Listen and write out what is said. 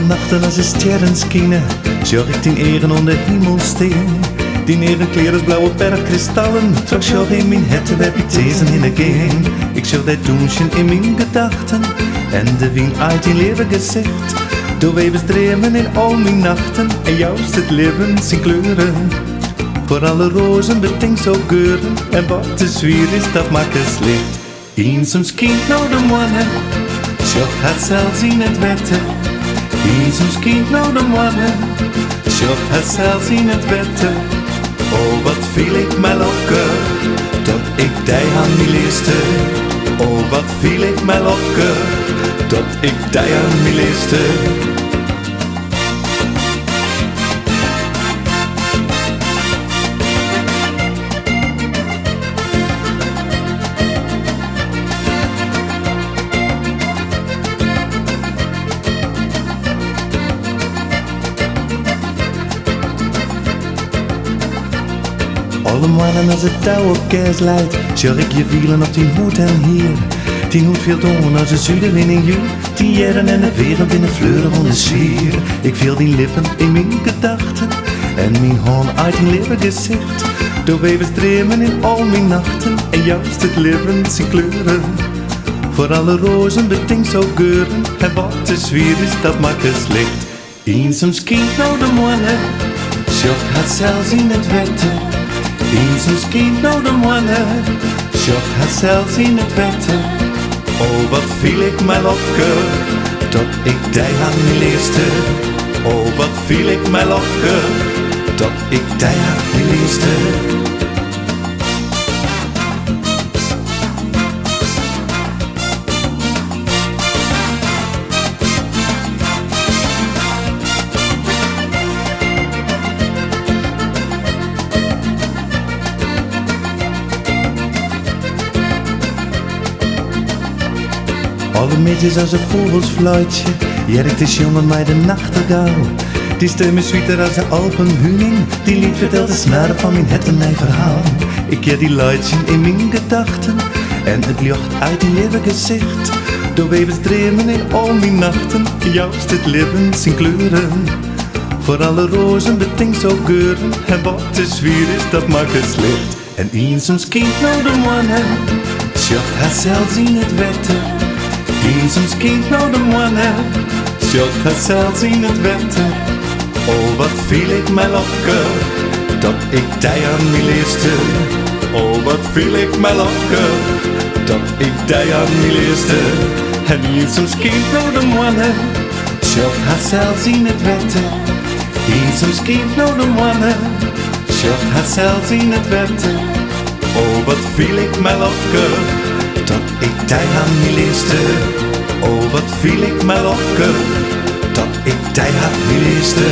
nachten als de sterren schijnen, zag ik die eren onder hemel steen. Die eren kleren blauwe bergkristallen, trok zag in mijn hette waar pitezen in de geen. Ik zag dat doensje in mijn gedachten, en de wien uit die leven gezicht. Door wevens dreamen in al mijn nachten, en juist het leven zijn kleuren. Voor alle rozen betinkt zo geuren, en wat te zwier is, dat maakt het licht. Eensoms kind nou de mannen, zocht het zelfs in het wetten. Eensoms kind nou de mannen, zocht het zelfs in het wetten. Oh, wat viel ik mij lokken, tot ik die aan die leeste. Oh, wat viel ik mij lokken, tot ik die aan die leeste. Alle mannen als het touw op kerst leidt, zag ik je wielen op die hoed en hier. Die hoed viel doen als een zuiden in een jul, die jaren en de wereld binnen fleuren van de zwier. Ik viel die lippen in mijn gedachten, en mijn hand uit een leven gezicht. Door wevens dreamen in al mijn nachten, en juist het leven zijn kleuren. Voor alle rozen betinkt zo geuren, en wat te zwier is, dat maakt het licht. Eensoms kind nou de mannen, zocht het zelfs in het wetten. Eensoms kind nou de mannen, zocht het zelfs in het wetten. Oh, wat viel ik mij lokken, tot ik die aan die leeste. Oh, wat viel ik mij lokken, tot ik die aan die leeste. Alle meisjes als een vogelsfluitje, jerkt de jongen mij de nachtegaal. Die stem is sweeter als de alpenhuning, die lied vertelt de snaren van mijn het en mijn verhaal. Ik keer die luidje in mijn gedachten, en het licht uit die leven gezicht. Door wevens dreamen in al mijn nachten, juist het leven zijn kleuren. Voor alle rozen betinkt zo geuren, en wat te zwier is, dat maakt het licht. En eensoms kind nou de mannen, zocht het zelfs in het wetten. Eensoms kind nou de mannen, zocht het zelfs in het wetten. Oh, wat viel ik mij lokken, tot ik die aan die leeste. Oh, wat viel ik mij lokken, tot ik die aan die leeste. En eensoms kind nou de mannen, zocht het zelfs in het wetten. Eensoms kind nou de mannen, zocht het zelfs in het wetten. Oh, wat viel ik mij lokken, tot ik die aan die leeste. Oh, wat viel ik mij lokken, tot ik die aan die leeste.